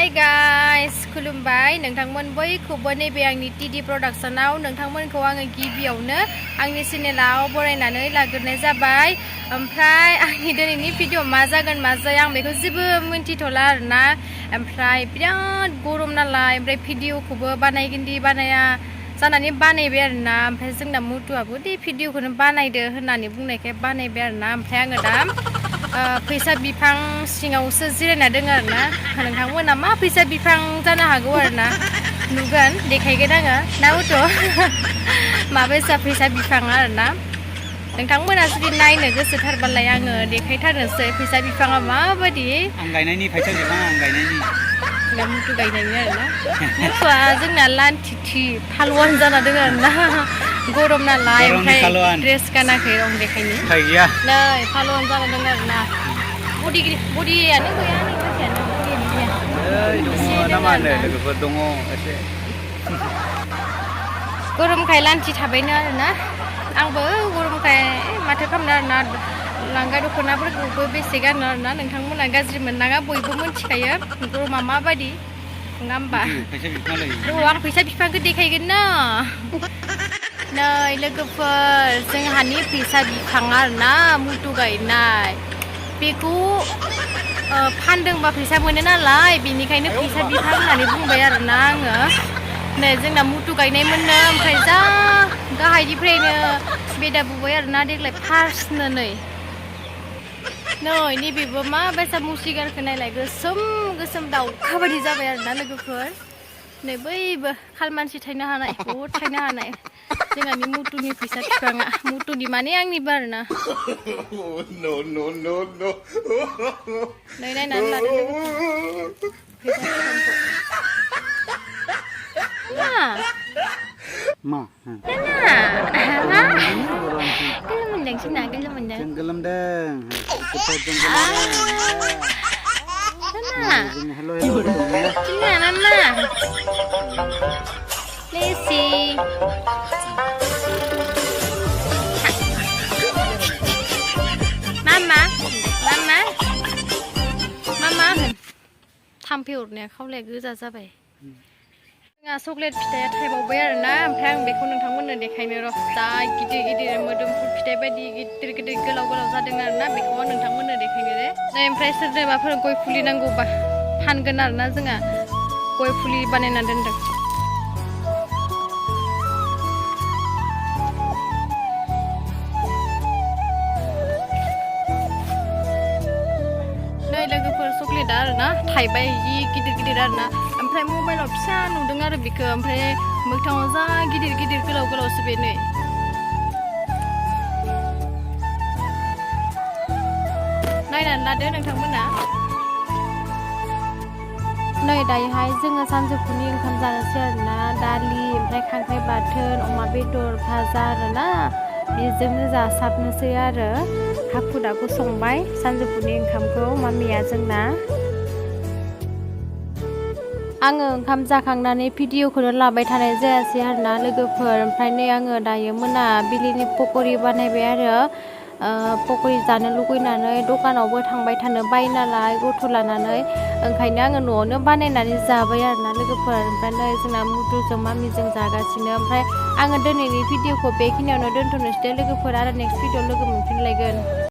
Hi guys, खुलुमबाय नोंथांमोन बयखौबो नैबे आंनि टिडि प्रडाक्शनाव नोंथांमोनखौ आङो गिबियावनो आंनि चेनेलाव बरायनानै लाग्रोनाय जाबाय। ओमफ्राय आंनि दिनैनि भिडिअ मा जागोन मा जाया आं बेखौ जेबो मिन्थिथ'ला आरोना। ओमफ्राय बिराद गरम नालाय ओमफ्राय भिडिअखौबो बानायगोनदि बानाया जानानै बानायबाय आरोना। ओमफ्राय जोंना मुथुआबो दे भिडिअखौनो बानायदो होननानै बुंनायखाय बानायबाय आरोना। ओमफ्राय आङो दा फैसा बिफां सिङावसो जिरायना दङ आरोना। नोंथांमोना मा फैसा बिफां जानो हागौ आरोना नुगोन देखायगोन आङो ना उथ' माबायसा फैसा बिफां आरोना। नोंथांमोना जुदि नायनो गोसोथारबालाय आङो देखायथारनोसै फैसा बिफाङा माबायदि। आं गायनायनि फैसा बिफां आं गायनायनि दा मुथु गायनायनि आरोना। मुथुआ जोंना लान्थिथि फालवान जाना दङ आरोना गरम नालाय ओमफ्राय ड्रेस गानाखै रं देखायनि गैया नै फालवान जाना दङ आरोना। बडियानो गैया नै मानसियानो बडियानो गैया दङ ना मा होनो लोगोफोर दङ एसे गरमखाय लान्थि थाबायनो आरोना। आंबो गरमखाय माथो खालामनो आरोना लांगा दख'नाफोरखौबो बेसे गानो आरोना। नोंथांमोना गाज्रि मोननाङा बयबो मिथिखायो गरमा माबायदि नङा होमबा। आं फैसा बिफांखौ देखायगोन ना नै लोगोफोर जोंहानि फैसा बिफां आरोना मुथु गायनाय बेखौ फानदोंबा फैसा मोनो नालाय बेनिखायनो फैसा बिफां होननानै बुंबाय आरोना आङो। नै जोंना मुथु गायनायमोननो ओमफ्राय जा गाहायनिफ्रायनो बेदा बुबाय आरोना देग्लाय फार्स्टनो नै नैबेबो माबायसा मुसिगारखौ नायलाय गोसोम गोसोम दाउखा बायदि जाबाय आरोना लोगोफोर। नै बैबो खालमानसि थायनो हानाय बहुद थायनो हानाय जोंहानि मुथुनि फैसा बिफाङा मुथुनि माने आंनिबो आरोना। नै नायनानै लादो लोगोफोर फैसा बिफांखौ मा गोलोम मोनदों सिना गोलोम मोनदों जों गोलोमदों Mama. Lesi. Mama. Mama. Mama. थाम्फै अरनाया खावलाया गोजा जाबाय। जोंहा चक्लेट फिथाइया थाइबावबाय आरोना। ओमफ्राय आं बेखौ नोंथांमोननो देखायनो र' जा गिदिर गिदिर मोदोमफुल फिथाइ बायदि गिदिर गिदिर गोलाव गोलाव जादों आरोना। बेखौ आं नोंथांमोननो देखायनो दे नै ओमफ्राय सोरनोबाफोर गय फुलि नांगौबा फानगोन आरोना। जोंहा गय फुलि बानायना दोनदों। नै लोगोफोर चक्लेटआ आरोना थाइबाय जि गिदिर गिदिर आरोना। ओमफ्राय मबाइलाव फिसा नुदों आरो बेखौ ओमफ्राय मोगथाङाव जा गिदिर गिदिर गोलाव गोलावसो बे नै नायनानै लादो नोंथांमोना। नै दायोहाय जोङो सानजौफुनि ओंखाम जानोसै आरोना। दालि ओमफ्राय खांख्राइ बाथोन अमा बेदर भाजा आरोना बेजोंनो जासाबनोसै आरो। हाखु दाखु संबाय सानजौफुनि ओंखामखौ मामिया जोंना। आङो ओंखाम जाखांनानै भिडिअखौनो लाबाय थानाय जायासै आरोना लोगोफोर। ओमफ्राय नै आङो दायो मोनाबिलिनि पक'रि बानायबाय आरो। पक'रि जानो लुगैनानै दखानावबो थांबाय थानो बायो नालाय गथ' लानानै ओंखायनो आङो न'आवनो बानायनानै जाबाय आरोना लोगोफोर। ओमफ्राय नै जोंना मुथुजों मामिजों जागासिनो। ओमफ्राय आङो दिनैनि भिडिअखौ बेखिनियावनो दोनथ'नोसै लोगोफोर आरो नेक्स्ट भिडिअ लोगो मोनफिनलायगोन।